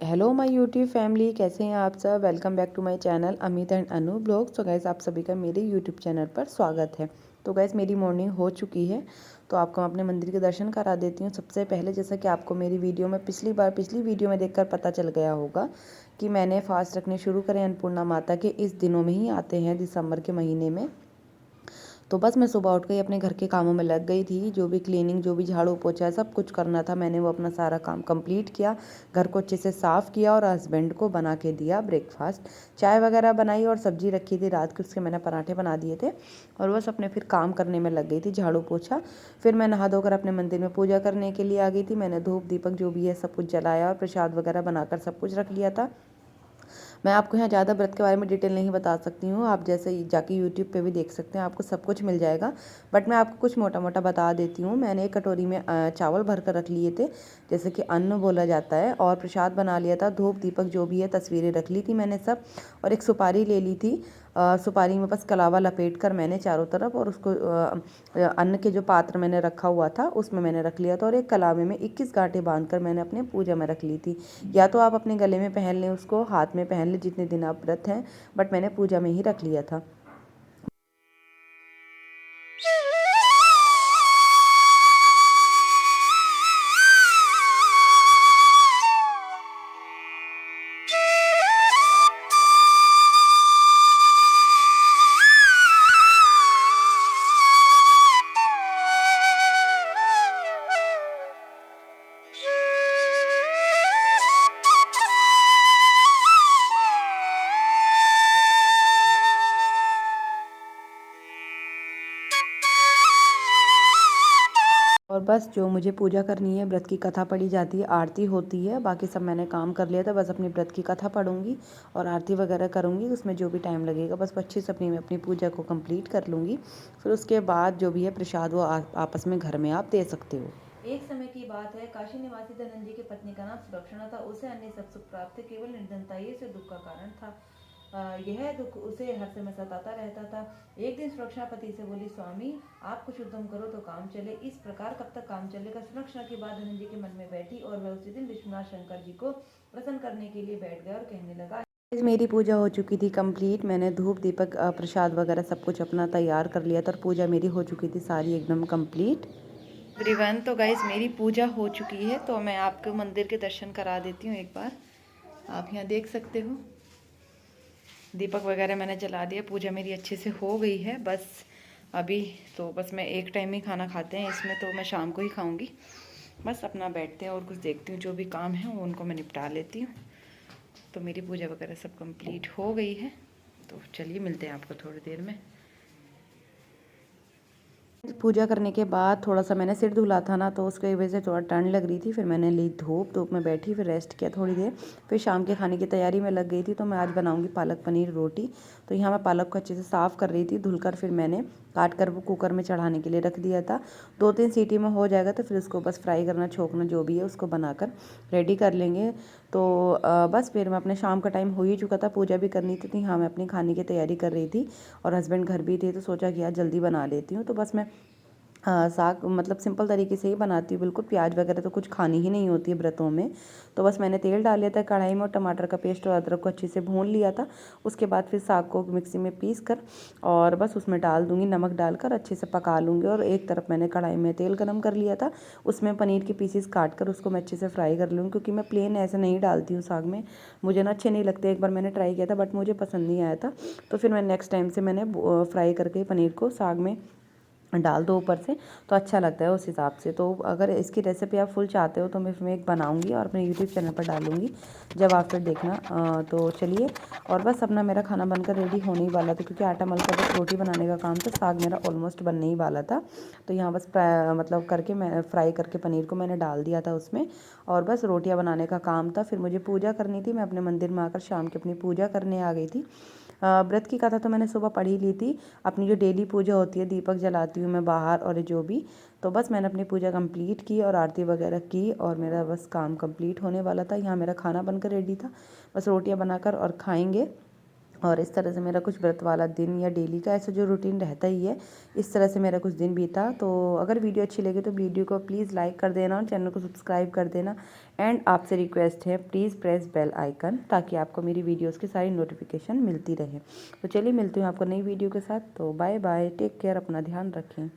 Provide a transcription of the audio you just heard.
Hello my YouTube family, कैसे हैं आप सब। Welcome back to my channel Amit and Anu blog. तो गैस आप सभी का मेरे यूट्यूब चैनल पर स्वागत है। तो गैस मेरी मॉर्निंग हो चुकी है, तो आपको मैं अपने मंदिर के दर्शन करा देती हूँ। सबसे पहले जैसा कि आपको मेरी वीडियो में पिछली वीडियो में देखकर पता चल गया होगा कि मैंने फास्ट रखने शुरू करें अन्नपूर्णा माता के इस दिनों में ही आते हैं, दिसंबर के महीने में। तो बस मैं सुबह उठ के अपने घर के कामों में लग गई थी। जो भी क्लीनिंग, जो भी झाड़ू पोछा सब कुछ करना था, मैंने वो अपना सारा काम कंप्लीट किया। घर को अच्छे से साफ़ किया और हस्बैंड को बना के दिया ब्रेकफास्ट। चाय वगैरह बनाई और सब्जी रखी थी रात की, उसके मैंने पराठे बना दिए थे। और बस अपने फिर काम करने में लग गई थी, झाड़ू पोछा। फिर मैं नहा धोकर अपने मंदिर में पूजा करने के लिए आ गई थी। मैंने धूप दीपक जो भी है सब कुछ जलाया और प्रसाद वगैरह बनाकर सब कुछ रख लिया था। मैं आपको यहाँ ज़्यादा व्रत के बारे में डिटेल नहीं बता सकती हूँ, आप जैसे जाके यूट्यूब पे भी देख सकते हैं, आपको सब कुछ मिल जाएगा। बट मैं आपको कुछ मोटा मोटा बता देती हूँ। मैंने एक कटोरी में चावल भर कर रख लिए थे, जैसे कि अन्न बोला जाता है, और प्रसाद बना लिया था। धूप दीपक जो भी है तस्वीरें रख ली थी मैंने सब, और एक सुपारी ले ली थी। सुपारी में बस कलावा लपेट कर मैंने चारों तरफ, और उसको अन्न के जो पात्र मैंने रखा हुआ था उसमें मैंने रख लिया था। और एक कलावे में 21 गांठें बांधकर मैंने अपने पूजा में रख ली थी। या तो आप अपने गले में पहन लें, उसको हाथ में पहन लें, जितने दिन आप व्रत हैं, बट मैंने पूजा में ही रख लिया था। और बस जो मुझे पूजा करनी है, व्रत की कथा पढ़ी जाती है, आरती होती है, बाकी सब मैंने काम कर लिया था। बस अपनी व्रत की कथा पढ़ूंगी और आरती वगैरह करूंगी, उसमें जो भी टाइम लगेगा बस अच्छे से अपनी पूजा को कंप्लीट कर लूँगी। फिर उसके बाद जो भी है प्रसाद वो आपस में घर में आप दे सकते हो। एक समय की बात है, काशी निवासी धनंजय की पत्नी का नाम सुलक्षणा था। उसे अन्य सब सुख प्राप्त थे, केवल निर्धनता ही उसे दुख का कारण था। यह दुख उसे हर समय सताता रहता था। एक दिन सुलक्षणा पति से बोली, स्वामी आप कुछ उद्यम करो तो काम चले। इस प्रकार कब तक काम चलेगा। सुलक्षणा की बात धनंजय के मन में बैठी और वह उसी दिन विश्वनाथ शंकर जी को प्रसन्न करने के लिए बैठ गया और कहने लगा। मेरी पूजा हो चुकी थी कंप्लीट। मैंने धूप दीपक प्रसाद वगैरह सब कुछ अपना तैयार कर लिया था, और पूजा मेरी हो चुकी थी सारी एकदम कंप्लीट। एवरीवन, तो गाइज मेरी पूजा हो चुकी है, तो मैं आपको मंदिर के दर्शन करा देती हूँ एक बार। आप यहाँ देख सकते हो, दीपक वगैरह मैंने जला दिया। पूजा मेरी अच्छे से हो गई है। बस अभी तो बस मैं एक टाइम ही खाना खाते हैं इसमें, तो मैं शाम को ही खाऊंगी। बस अपना बैठते हैं और कुछ देखती हूँ, जो भी काम है वो उनको मैं निपटा लेती हूँ। तो मेरी पूजा वगैरह सब कंप्लीट हो गई है, तो चलिए मिलते हैं आपको थोड़ी देर में। पूजा करने के बाद थोड़ा सा मैंने सिर धुला था ना, तो उसकी वजह से थोड़ा ठंड लग रही थी। फिर मैंने ली धूप में बैठी, फिर रेस्ट किया थोड़ी देर। फिर शाम के खाने की तैयारी में लग गई थी। तो मैं आज बनाऊंगी पालक पनीर रोटी। तो यहाँ मैं पालक को अच्छे से साफ़ कर रही थी, धुलकर फिर मैंने काट कर वो कुकर में चढ़ाने के लिए रख दिया था। 2-3 सीटी में हो जाएगा, तो फिर उसको बस फ्राई करना, छोंकना जो भी है उसको बनाकर रेडी कर लेंगे। तो बस फिर मैं अपने शाम का टाइम हो ही चुका था, पूजा भी करनी थी। हाँ, मैं अपनी खाने की तैयारी कर रही थी और हस्बैंड घर भी थे, तो सोचा कि यार जल्दी बना लेती हूँ। तो बस मैं साग मतलब सिंपल तरीके से ही बनाती हूँ, बिल्कुल प्याज वगैरह तो कुछ खानी ही नहीं होती है व्रतों में। तो बस मैंने तेल डाल लिया था कढ़ाई में, और टमाटर का पेस्ट और अदरक को अच्छे से भून लिया था। उसके बाद फिर साग को मिक्सी में पीस कर और बस उसमें डाल दूँगी, नमक डालकर अच्छे से पका लूँगी। और एक तरफ मैंने कढ़ाई में तेल गरम कर लिया था, उसमें पनीर के पीसेस काट कर उसको मैं अच्छे से फ्राई कर लूँगी, क्योंकि मैं प्लेन ऐसे नहीं डालती हूँ साग में, मुझे ना अच्छे नहीं लगते। एक बार मैंने ट्राई किया था बट मुझे पसंद नहीं आया था। तो फिर मैं नेक्स्ट टाइम से मैंने फ्राई करके पनीर को साग में डाल दो ऊपर से, तो अच्छा लगता है उस हिसाब से। तो अगर इसकी रेसिपी आप फुल चाहते हो तो मैं एक बनाऊंगी और अपने यूट्यूब चैनल पर डालूंगी, जब आप फिर देखना। तो चलिए, और बस अपना मेरा खाना बनकर रेडी होने ही वाला था, क्योंकि आटा मलकर बस रोटी बनाने का काम था। साग मेरा ऑलमोस्ट बनने ही वाला था। तो यहाँ बस मतलब करके मैं फ्राई करके पनीर को मैंने डाल दिया था उसमें, और बस रोटियाँ बनाने का काम था। फिर मुझे पूजा करनी थी, मैं अपने मंदिर में आकर शाम की अपनी पूजा करने आ गई थी। व्रत की कथा तो मैंने सुबह पढ़ ही ली थी। अपनी जो डेली पूजा होती है, दीपक जलाती हूँ मैं बाहर और जो भी, तो बस मैंने अपनी पूजा कंप्लीट की और आरती वगैरह की, और मेरा बस काम कंप्लीट होने वाला था। यहाँ मेरा खाना बनकर रेडी था, बस रोटियाँ बनाकर और खाएंगे। और इस तरह से मेरा कुछ व्रत वाला दिन या डेली का ऐसा जो रूटीन रहता ही है, इस तरह से मेरा कुछ दिन बीता। तो अगर वीडियो अच्छी लगे तो वीडियो को प्लीज़ लाइक कर देना और चैनल को सब्सक्राइब कर देना। एंड आपसे रिक्वेस्ट है, प्लीज़ प्रेस बेल आइकन, ताकि आपको मेरी वीडियोज़ की सारी नोटिफिकेशन मिलती रहे। तो चलिए मिलती हूँ आपको नई वीडियो के साथ। तो बाय बाय, टेक केयर, अपना ध्यान रखें।